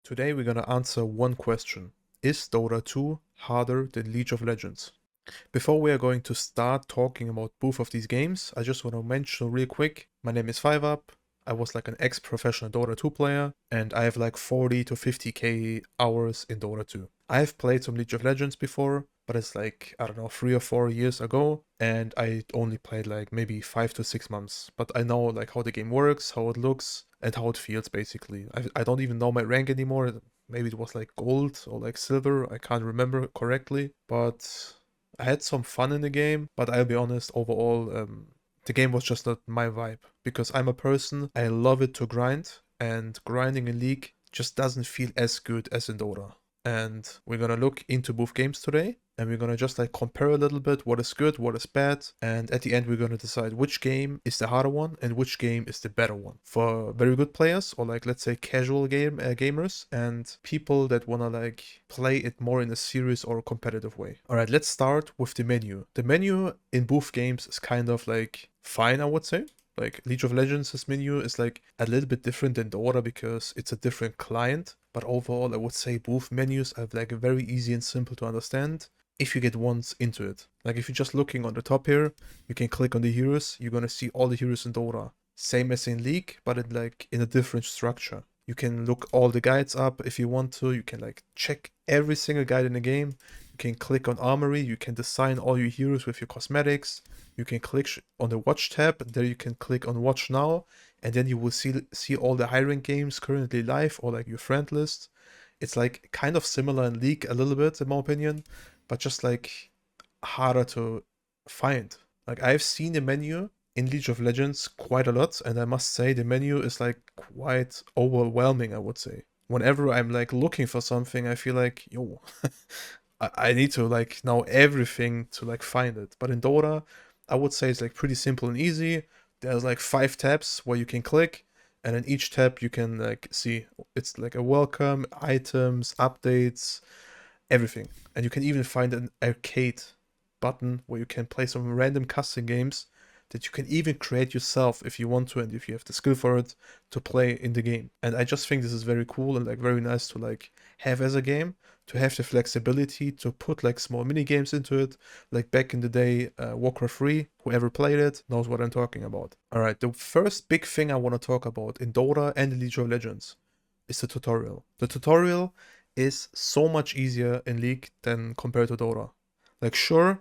Today we're gonna answer one question. Is Dota 2 harder than League of Legends? Before we are going to start talking about both of these games, I just want to mention real quick, my name is 5up. I was like an ex-professional Dota 2 player, and I have like 40 to 50k hours in Dota 2. I have played some League of Legends before, but it's like, I don't know, 3 or 4 years ago, and I only played like maybe 5 to 6 months. But I know like how the game works, how it looks, and how it feels basically. I don't even know my rank anymore. Maybe it was like gold or like silver, I can't remember correctly, but I had some fun in the game, but I'll be honest, overall, the game was just not my vibe. Because I'm a person, I love it to grind, and grinding in League just doesn't feel as good as in Dota. And we're gonna look into both games today, and we're gonna just like compare a little bit what is good, what is bad, and at the end we're gonna decide which game is the harder one and which game is the better one. For very good players, or like let's say casual gamers, and people that wanna like play it more in a serious or competitive way. Alright, let's start with the menu. The menu in both games is kind of like fine, I would say. Like League of Legends' menu is like a little bit different than Dota because it's a different client. But overall, I would say both menus are like very easy and simple to understand if you get once into it. Like if you're just looking on the top here, you can click on the heroes. You're gonna see all the heroes in Dota. Same as in League, but in a different structure. You can look all the guides up if you want to. You can like check every single guide in the game. You can click on Armory. You can design all your heroes with your cosmetics. You can click on the Watch tab. There you can click on Watch Now. And then you will see all the high rank games currently live or like your friend list. It's like kind of similar in League a little bit, in my opinion, but just like harder to find. Like I've seen the menu in League of Legends quite a lot, and I must say the menu is like quite overwhelming, I would say. Whenever I'm like looking for something, I feel like, yo, I need to like know everything to like find it. But in Dota, I would say it's like pretty simple and easy. There's like 5 tabs where you can click, and in each tab you can like see it's like a welcome, items, updates, everything. And you can even find an arcade button where you can play some random custom games that you can even create yourself if you want to, and if you have the skill for it, to play in the game. And I just think this is very cool and like very nice to like have as a game, to have the flexibility to put like small mini games into it, like back in the day, Warcraft 3. Whoever played it knows what I'm talking about. All right, the first big thing I want to talk about in Dota and League of Legends is the tutorial. The tutorial is so much easier in League than compared to Dota. Like sure,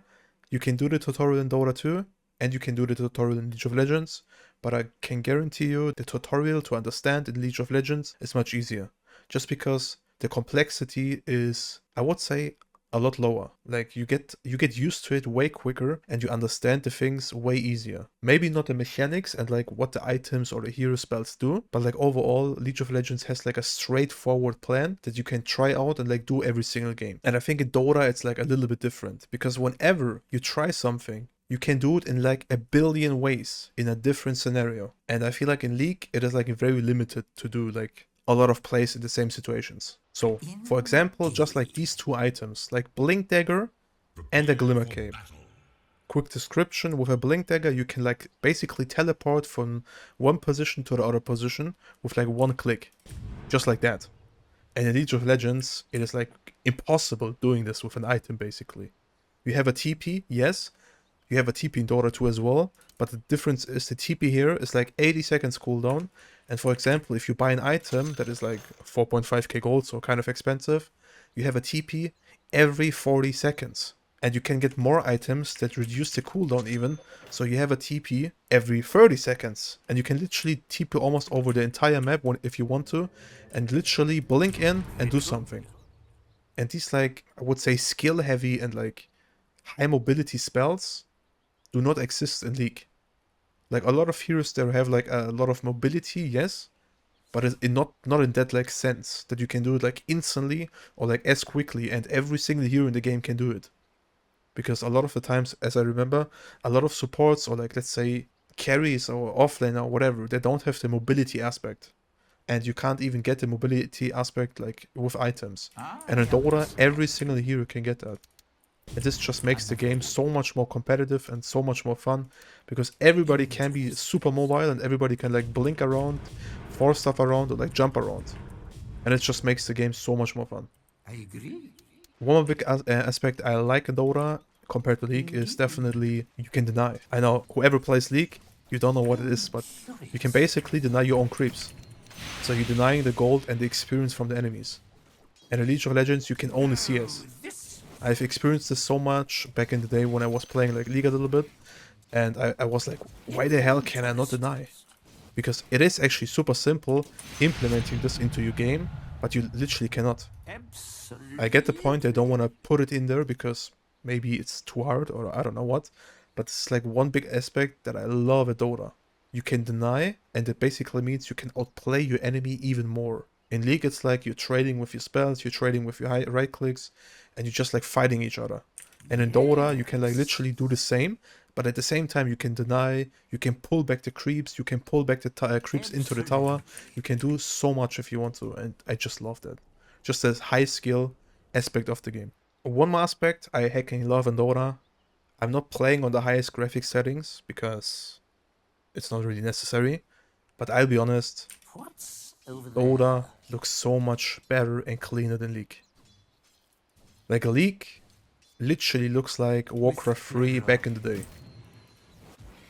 you can do the tutorial in Dota too, and you can do the tutorial in League of Legends, but I can guarantee you the tutorial to understand in League of Legends is much easier. Just because the complexity is, I would say, a lot lower. Like you get used to it way quicker, and you understand the things way easier. Maybe not the mechanics and like what the items or the hero spells do, but like overall League of Legends has like a straightforward plan that you can try out and like do every single game. And I think in Dota it's like a little bit different, because whenever you try something, you can do it in like a billion ways in a different scenario. And I feel like in League it is like very limited to do like a lot of plays in the same situations. So, for example, just like these 2 items, like Blink Dagger and a Glimmer Cape. Quick description: with a Blink Dagger, you can like basically teleport from one position to the other position with like one click. Just like that. And in League of Legends, it is like impossible doing this with an item basically. You have a TP, yes. You have a TP in Dota 2 as well, but the difference is the TP here is like 80 seconds cooldown. And for example, if you buy an item that is like 4.5k gold, so kind of expensive, you have a TP every 40 seconds. And you can get more items that reduce the cooldown even, so you have a TP every 30 seconds. And you can literally TP almost over the entire map if you want to, and literally blink in and do something. And these like, I would say, skill heavy and like high mobility spells do not exist in League. Like a lot of heroes there have like a lot of mobility, yes, but it's not in that like sense that you can do it like instantly or like as quickly, and every single hero in the game can do it. Because a lot of the times, as I remember, a lot of supports or like let's say carries or offlane or whatever, they don't have the mobility aspect. And you can't even get the mobility aspect like with items. And in Dota, every single hero can get that. And this just makes the game so much more competitive and so much more fun, because everybody can be super mobile and everybody can like blink around, force stuff around, or like jump around. and it just makes the game so much more fun. I agree. One big aspect I like in Dota compared to League is definitely you can deny. I know whoever plays League, you don't know what it is, but you can basically deny your own creeps. So you're denying the gold and the experience from the enemies. And in League of Legends, you can only CS. I've experienced this so much back in the day when I was playing like League a little bit, and I was like, why the hell can I not deny? Because it is actually super simple implementing this into your game, but you literally cannot. Absolutely. I get the point, I don't want to put it in there because maybe it's too hard or I don't know what, but it's like one big aspect that I love at Dota. You can deny, and it basically means you can outplay your enemy even more. In League, it's like you're trading with your spells, you're trading with your right clicks, and you're just like fighting each other. And in Dota, you can like literally do the same, but at the same time, you can deny, you can pull back the creeps, you can pull back the creeps into the tower. You can do so much if you want to, and I just love that. Just this high skill aspect of the game. One more aspect I hecking love in Dota. I'm not playing on the highest graphics settings because it's not really necessary. But I'll be honest, What's over there? Dota looks so much better and cleaner than League. Like League literally looks like Warcraft 3 back in the day.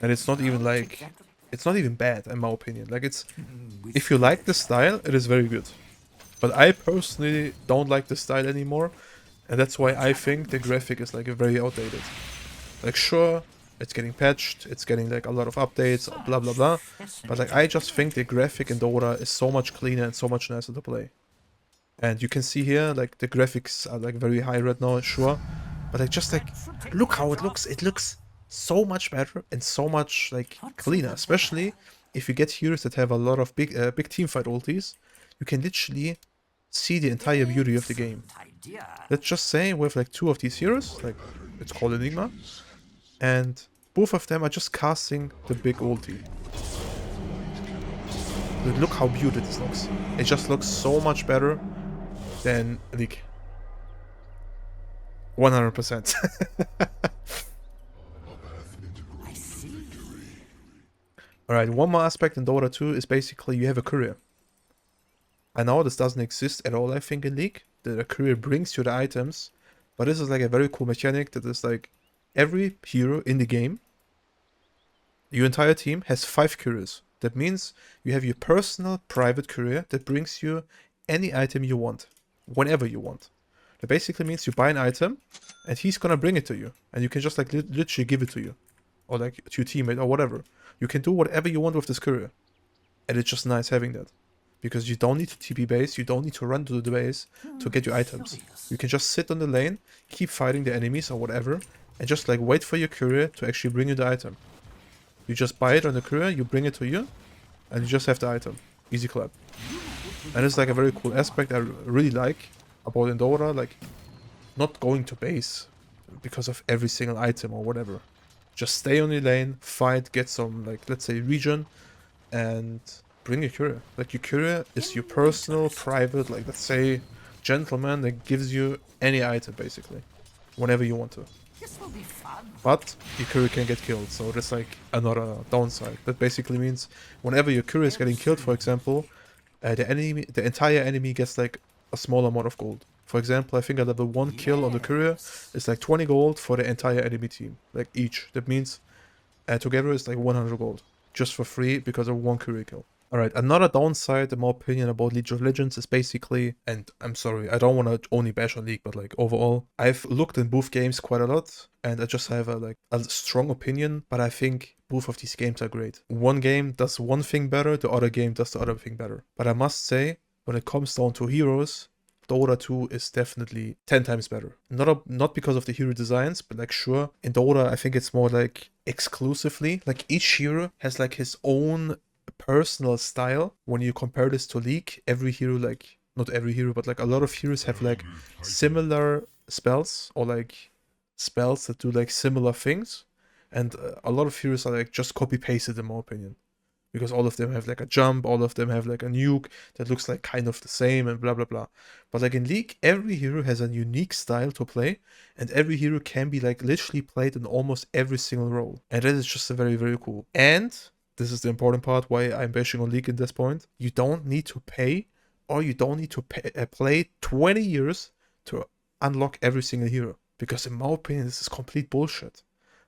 And it's not even like, it's not even bad in my opinion. Like it's, if you like the style, it is very good. But I personally don't like the style anymore. And that's why I think the graphic is like very outdated. Like sure, it's getting patched, it's getting like a lot of updates, blah blah blah. But like I just think the graphic in Dota is so much cleaner and so much nicer to play. And you can see here, like the graphics are like very high right now, sure. But like just like, look how it looks. It looks so much better and so much like cleaner. Especially if you get heroes that have a lot of big teamfight ultis. You can literally see the entire beauty of the game. Let's just say we have like two of these heroes, like it's called Enigma, and both of them are just casting the big ulti. Look how beautiful this looks. It just looks so much better than League. 100%. Alright, one more aspect in Dota 2 is basically you have a courier. I know this doesn't exist at all, I think, in League. The courier brings you the items. But this is like a very cool mechanic that is like every hero in the game, your entire team has 5 couriers. That means you have your personal private courier that brings you any item you want, whenever you want. That basically means you buy an item and he's gonna bring it to you. And you can just like literally give it to you. Or like to your teammate or whatever. You can do whatever you want with this courier. And it's just nice having that. Because you don't need to TP base, you don't need to run to the base to get your items. You can just sit on the lane, keep fighting the enemies or whatever, and just like wait for your courier to actually bring you the item. You just buy it on the courier, you bring it to you, and you just have the item. Easy clap. And it's like a very cool aspect I really like about in Dota, like not going to base because of every single item or whatever. Just stay on your lane, fight, get some like let's say regen, and bring your courier. Like your courier is your personal, private, like let's say gentleman that gives you any item basically, whenever you want to. This will be fun. But your courier can get killed, so that's like another downside. That basically means whenever your courier is getting killed, for example, the entire enemy gets like a small amount of gold. For example, I think a level 1 kill on the courier is like 20 gold for the entire enemy team, like each. That means together it's like 100 gold, just for free because of one courier kill. Alright, another downside, in my opinion, about League of Legends is basically, and I'm sorry, I don't want to only bash on League, but like overall, I've looked in both games quite a lot, and I just have a strong opinion, but I think both of these games are great. One game does one thing better, the other game does the other thing better. But I must say, when it comes down to heroes, Dota 2 is definitely 10 times better. Not because of the hero designs, but like sure, in Dota I think it's more like exclusively, like each hero has like his own personal style. When you compare this to League, every hero, like not every hero, but like a lot of heroes have like similar spells or like spells that do like similar things, and a lot of heroes are like just copy pasted in my opinion, because all of them have like a jump, all of them have like a nuke that looks like kind of the same and blah blah blah. But like in League, every hero has a unique style to play, and every hero can be like literally played in almost every single role, and that is just a very very cool. And this is the important part why I'm bashing on League at this point. You don't need to pay or you don't need to play 20 years to unlock every single hero. Because in my opinion, this is complete bullshit.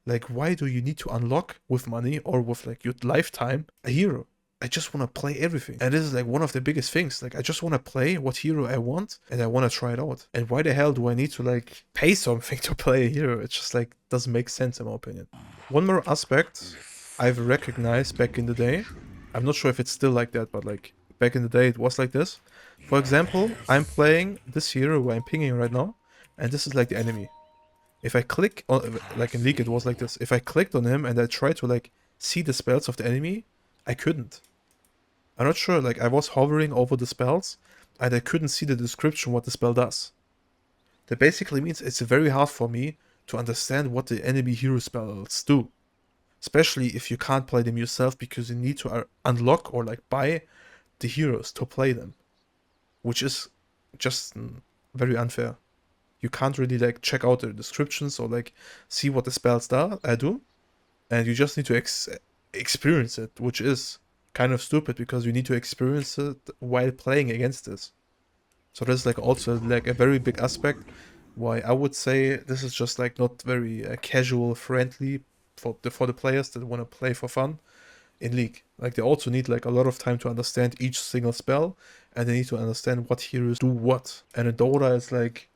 Like, why do you need to unlock with money or with like your lifetime a hero? I just want to play everything. And this is like one of the biggest things. Like, I just want to play what hero I want and I want to try it out. And why the hell do I need to like pay something to play a hero? It's just like doesn't make sense in my opinion. One more aspect I've recognized back in the day. I'm not sure if it's still like that, but like back in the day it was like this. For example, I'm playing this hero who I'm pinging right now, and this is like the enemy. If I click on, like in League it was like this, if I clicked on him and I tried to like see the spells of the enemy, I couldn't. I'm not sure, like I was hovering over the spells and I couldn't see the description what the spell does. That basically means it's very hard for me to understand what the enemy hero spells do. Especially if you can't play them yourself because you need to unlock or like buy the heroes to play them. Which is just very unfair. You can't really like check out the descriptions or like see what the spells do. And you just need to experience it, which is kind of stupid because you need to experience it while playing against this. So that's like also like a very big aspect why I would say this is just like not very casual friendly for the players that want to play for fun in League. Like they also need like a lot of time to understand each single spell, and they need to understand what heroes do what. And in Dota is like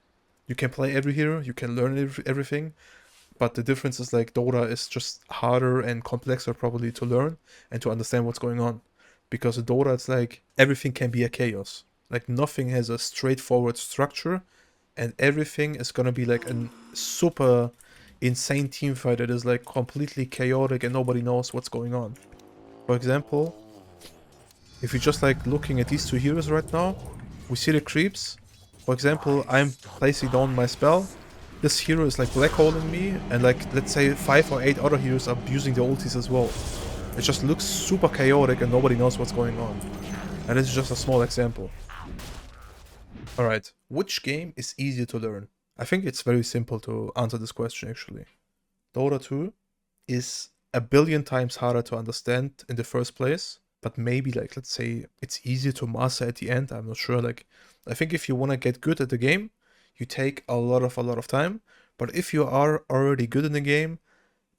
you can play every hero, you can learn everything, but the difference is like Dota is just harder and complexer probably to learn and to understand what's going on. Because in Dota it's like everything can be a chaos. Like nothing has a straightforward structure, and everything is gonna be like a super insane team fight that is like completely chaotic and nobody knows what's going on. For example, if you're just like looking at these two heroes right now, we see the creeps. For example, I'm placing down my spell. This hero is like black holing me, and like let's say 5 or 8 other heroes are using the ultis as well. It just looks super chaotic and nobody knows what's going on. And this is just a small example. Alright, which game is easier to learn? I think it's very simple to answer this question actually. Dota 2 is a billion times harder to understand in the first place, but maybe like let's say it's easier to master at the end. I'm not sure. Like I think if you want to get good at the game, you take a lot of time. But if you are already good in the game,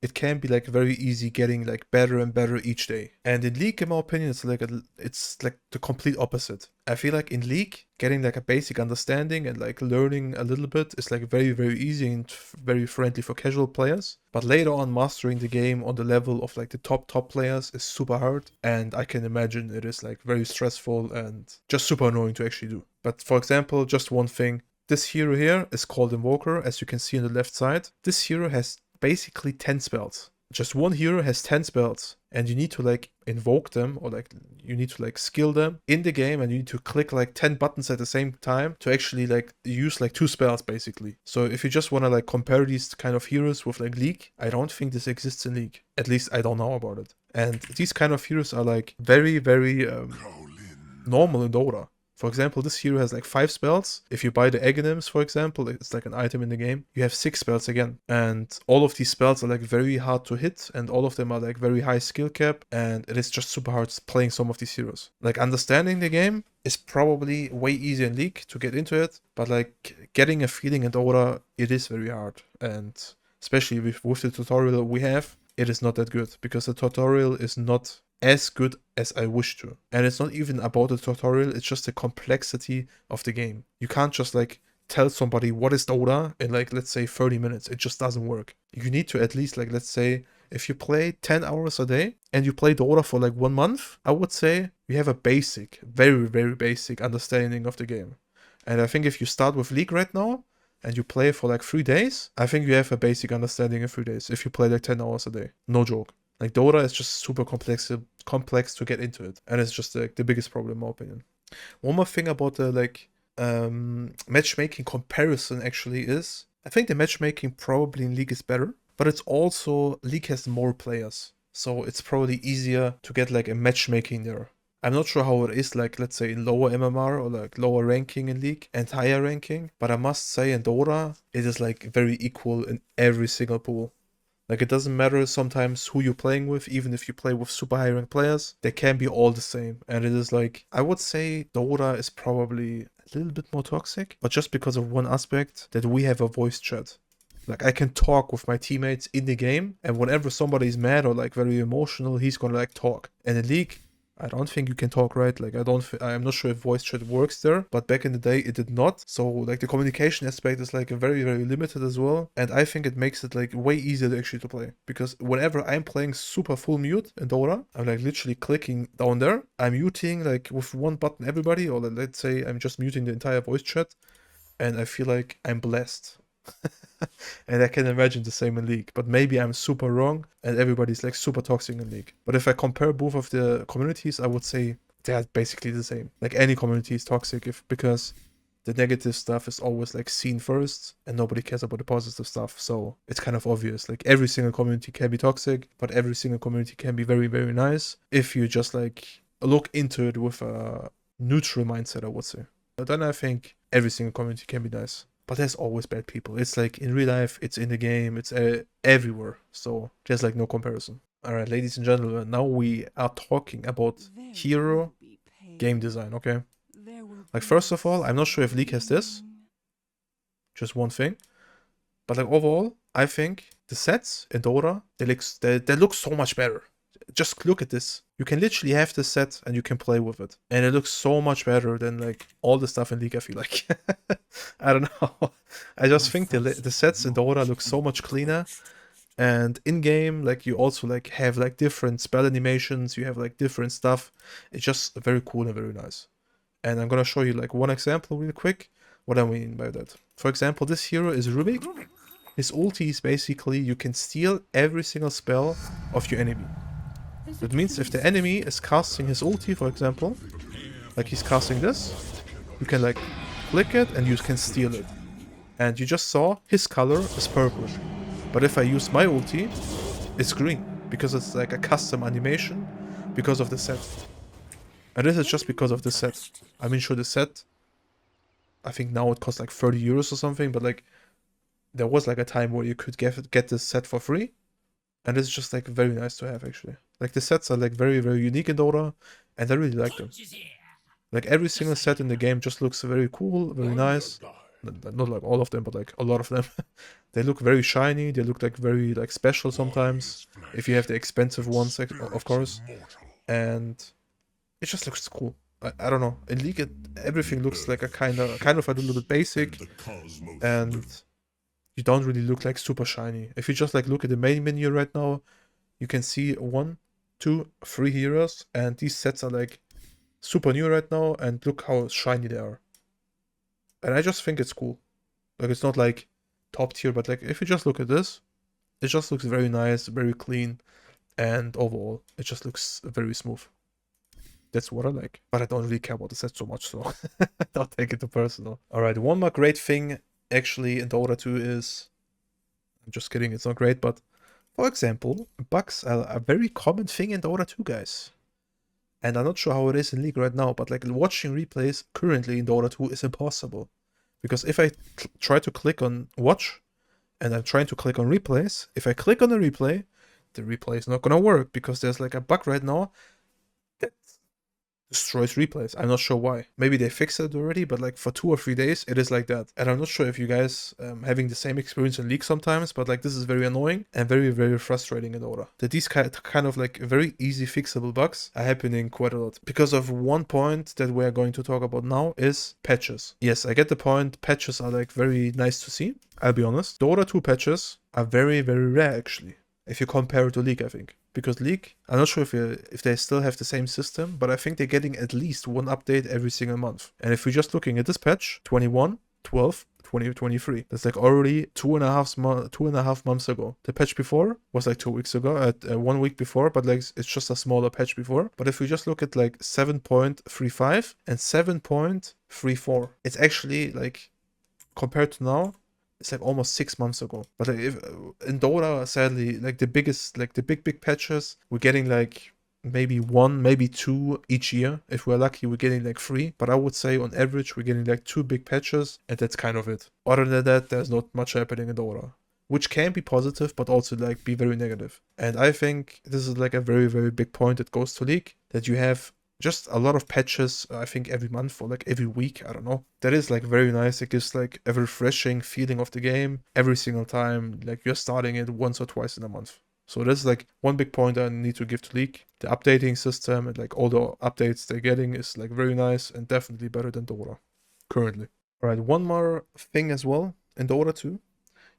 it can be like very easy getting like better and better each day. And in League, in my opinion, it's like the complete opposite. I feel like in League, getting like a basic understanding and like learning a little bit is like very easy and very friendly for casual players. But later on, mastering the game on the level of like the top players is super hard. And I can imagine it is like very stressful and just super annoying to actually do. But for example, just one thing. This hero here is called Invoker, as you can see on the left side. This hero has basically 10 spells. Just one hero has 10 spells, and you need to like invoke them, or like you need to like skill them in the game, and you need to click like 10 buttons at the same time to actually like use like 2 spells basically. So if you just want to like compare these kind of heroes with like League, I don't think this exists in League. At least I don't know about it. And these kind of heroes are like very normal in Dota. For example, this hero has like 5 spells. If you buy the Aghanims, for example, it's like an item in the game, you have 6 spells again. And all of these spells are like very hard to hit, and all of them are like very high skill cap, and it is just super hard playing some of these heroes. Like understanding the game is probably way easier in League to get into it, but like getting a feeling in Dota, it is very hard. And especially with the tutorial we have, it is not that good, because the tutorial is not as good as I wish to. And it's not even about the tutorial, it's just the complexity of the game. You can't just like tell somebody what is Dota in like let's say 30 minutes. It just doesn't work. You need to at least like let's say if you play 10 hours a day and you play Dota for like 1 month, I would say you have a basic, very basic understanding of the game. And I think if you start with League right now and you play for like 3 days, I think you have a basic understanding in 3 days if you play like 10 hours a day. No joke. Like Dota is just super complex to get into it, and it's just like the biggest problem in my opinion. One more thing about the like matchmaking comparison actually is, I think the matchmaking probably in League is better, but it's also League has more players, so it's probably easier to get like a matchmaking there. I'm not sure how it is like let's say in lower MMR or like lower ranking in League and higher ranking, but I must say in Dota it is like very equal in every single pool. Like, it doesn't matter sometimes who you're playing with, even if you play with super high ranked players, they can be all the same. And it is like, I would say Dota is probably a little bit more toxic, but just because of one aspect, that we have a voice chat. Like, I can talk with my teammates in the game, and whenever somebody's mad or like very emotional, he's gonna like talk. And in League, I don't think you can talk, right? Like, I'm not sure if voice chat works there, but back in the day it did not. So like the communication aspect is like very, very limited as well. And I think it makes it like way easier to actually to play. Because whenever I'm playing super full mute in Dota, I'm like literally clicking down there. I'm muting like with one button everybody, or let's say I'm just muting the entire voice chat. And I feel like I'm blessed. And I can imagine the same in League, but maybe I'm super wrong and everybody's like super toxic in League. But if I compare both of the communities, I would say they're basically the same. Like, any community is toxic because the negative stuff is always like seen first and nobody cares about the positive stuff. So it's kind of obvious. Like, every single community can be toxic, but every single community can be very, very nice if you just like look into it with a neutral mindset, I would say. But then I think every single community can be nice. But there's always bad people. It's like in real life, it's in the game, it's everywhere. So there's like no comparison. All right, ladies and gentlemen, now we are talking about hero game design, okay? Like, first of all, I'm not sure if League has this. Just one thing. But like overall, I think the sets in Dota, they look so much better. Just look at this. You can literally have this set and you can play with it. And it looks so much better than like all the stuff in League, I feel like. I don't know. I just think the sets in Dota look so much cleaner. And in game, like, you also like have like different spell animations, you have like different stuff. It's just very cool and very nice. And I'm gonna show you like one example real quick, what I mean by that. For example, this hero is Rubik. His ulti is basically you can steal every single spell of your enemy. That means if the enemy is casting his ulti, for example, like he's casting this, you can like click it and you can steal it. And you just saw his color is purple. But if I use my ulti, it's green, because it's like a custom animation because of the set. And this is just because of the set. I mean, sure, the set, I think now it costs like 30 euros or something, but like there was like a time where you could get this set for free. And it's just like very nice to have, actually. Like, the sets are like very, very unique in Dota, and I really like them. Like, every single set in the game just looks very cool, very nice. Not like all of them, but like a lot of them. They look very shiny, they look like very like special sometimes, if you have the expensive ones, of course. And it just looks cool. I don't know. In League, everything looks like a kind of a little bit basic, and you don't really look like super shiny. If you just like look at the main menu right now, you can see 1, 2, 3 heroes, and these sets are like super new right now, and look how shiny they are. And I just think it's cool. Like, it's not like top tier, but like if you just look at this, it just looks very nice, very clean, and overall it just looks very smooth. That's what I like. But I don't really care about the set so much, so don't take it too personal. Alright, one more great thing actually in Dota 2 is, I'm just kidding, it's not great, but for example, bugs are a very common thing in Dota 2, guys. And I'm not sure how it is in League right now, but like watching replays currently in Dota 2 is impossible. Because if I try to click on watch, and I'm trying to click on replays, if I click on the replay is not gonna work, because there's like a bug right now that destroys replays. I'm not sure why. Maybe they fixed it already, but like for 2 or 3 days, it is like that. And I'm not sure if you guys having the same experience in League sometimes, but like this is very annoying and very, very frustrating in Dota. That these kind of like very easy fixable bugs are happening quite a lot. Because of one point that we're going to talk about now is patches. Yes, I get the point. Patches are like very nice to see. I'll be honest. Dota 2 patches are very, very rare actually, if you compare it to League, I think. Because League, I'm not sure if they still have the same system, but I think they're getting at least one update every single month. And if we're just looking at this patch, 21, 12, 2023, that's like already 2.5 months ago. The patch before was like 2 weeks ago, 1 week before, but like it's just a smaller patch before. But if we just look at like 7.35 and 7.34, it's actually like, compared to now, it's like almost 6 months ago. But like in Dota, sadly, like the big patches, we're getting like maybe 1, maybe 2 each year. If we're lucky, we're getting like 3. But I would say on average, we're getting like 2 big patches, and that's kind of it. Other than that, there's not much happening in Dota. which can be positive, but also like be very negative. And I think this is like a very, very big point that goes to League, that you have just a lot of patches, I think every month or like every week, I don't know. That is like very nice. It gives like a refreshing feeling of the game every single time, like you're starting it once or twice in a month. So this is like one big point I need to give to League. The updating system and like all the updates they're getting is like very nice and definitely better than Dota currently. All right, one more thing as well in Dota 2.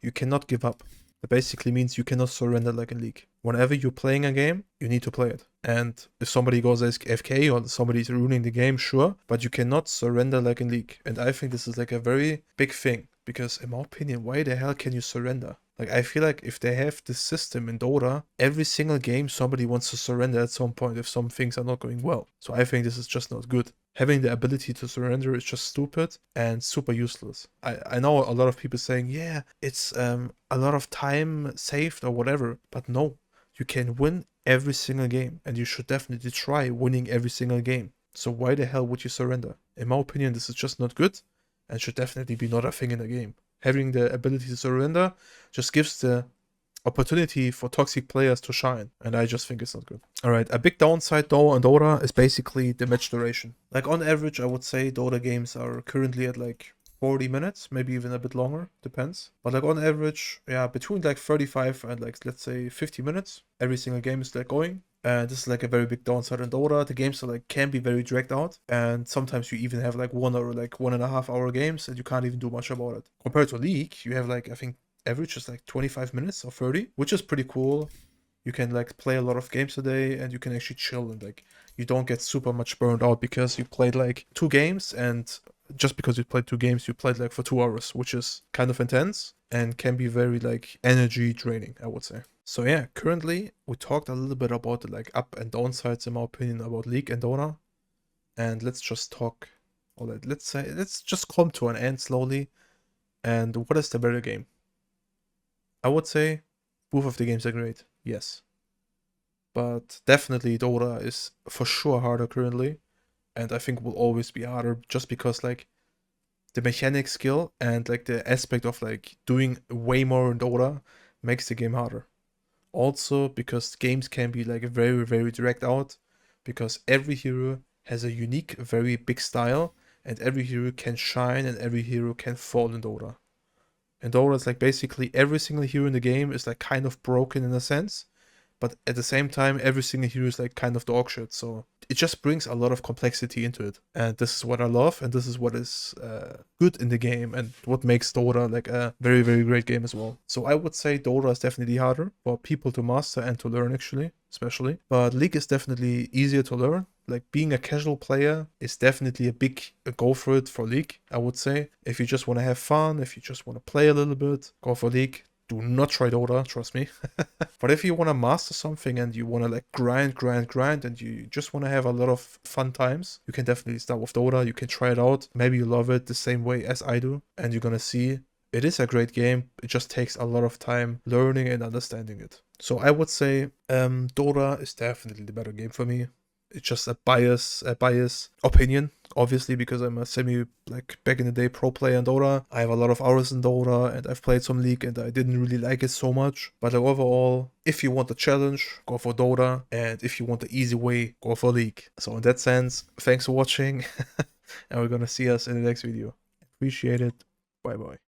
You cannot give up. That basically means you cannot surrender like in League. Whenever you're playing a game, you need to play it. And if somebody goes AFK or somebody's ruining the game, sure, but you cannot surrender like in League. And I think this is like a very big thing, because in my opinion, why the hell can you surrender? Like, I feel like if they have this system in Dota, every single game somebody wants to surrender at some point if some things are not going well. So I think this is just not good. Having the ability to surrender is just stupid and super useless. I know a lot of people saying, yeah, it's a lot of time saved or whatever, but no, you can win every single game, and you should definitely try winning every single game. So why the hell would you surrender? In my opinion, this is just not good and should definitely be not a thing in the game. Having the ability to surrender just gives the opportunity for toxic players to shine, and I just think it's not good. All right, a big downside though on Dota is basically the match duration. Like on average, I would say Dota games are currently at like 40 minutes, maybe even a bit longer, depends. But like on average, yeah, between like 35 and like let's say 50 minutes, every single game is like going. And this is like a very big downside in Dota. The games are like can be very dragged out, and sometimes you even have like 1 or like 1.5 hour games, and you can't even do much about it. Compared to League, you have like I think average is like 25 minutes or 30, which is pretty cool. You can like play a lot of games a day, and you can actually chill, and like you don't get super much burned out because you played like 2 games, and just because you played 2 games, you played like for 2 hours, which is kind of intense and can be very like energy draining, I would say. So yeah, currently we talked a little bit about the like up and downsides in my opinion about League and Dota, and let's just talk, or let's just come to an end slowly. And what is the better game? I would say both of the games are great, yes. But definitely Dota is for sure harder currently, and I think will always be harder just because like the mechanic skill and like the aspect of like doing way more in Dota makes the game harder. Also because games can be like very, very direct out, because every hero has a unique, very big style, and every hero can shine and every hero can fall in Dota. And Dota is like basically every single hero in the game is like kind of broken in a sense, but at the same time, every single hero is like kind of dog shit. So it just brings a lot of complexity into it, and this is what I love, and this is what is good in the game, and what makes Dota like a very, very great game as well. So I would say Dota is definitely harder for people to master and to learn, actually, especially. But League is definitely easier to learn. Like being a casual player is definitely a go for it for League, I would say. If you just want to have fun, if you just want to play a little bit, go for League. Do not try Dota, trust me. But if you want to master something and you want to like grind, and you just want to have a lot of fun times, you can definitely start with Dota. You can try it out. Maybe you love it the same way as I do, and you're gonna see it is a great game. It just takes a lot of time learning and understanding it. So I would say Dota is definitely the better game for me. It's just a bias opinion, obviously, because I'm a semi like back in the day pro player in Dota. I have a lot of hours in Dota, and I've played some League, and I didn't really like it so much. But like, overall, if you want a challenge, go for Dota, and if you want the easy way, go for League. So in that sense, thanks for watching, and we're gonna see us in the next video. Appreciate it. Bye bye.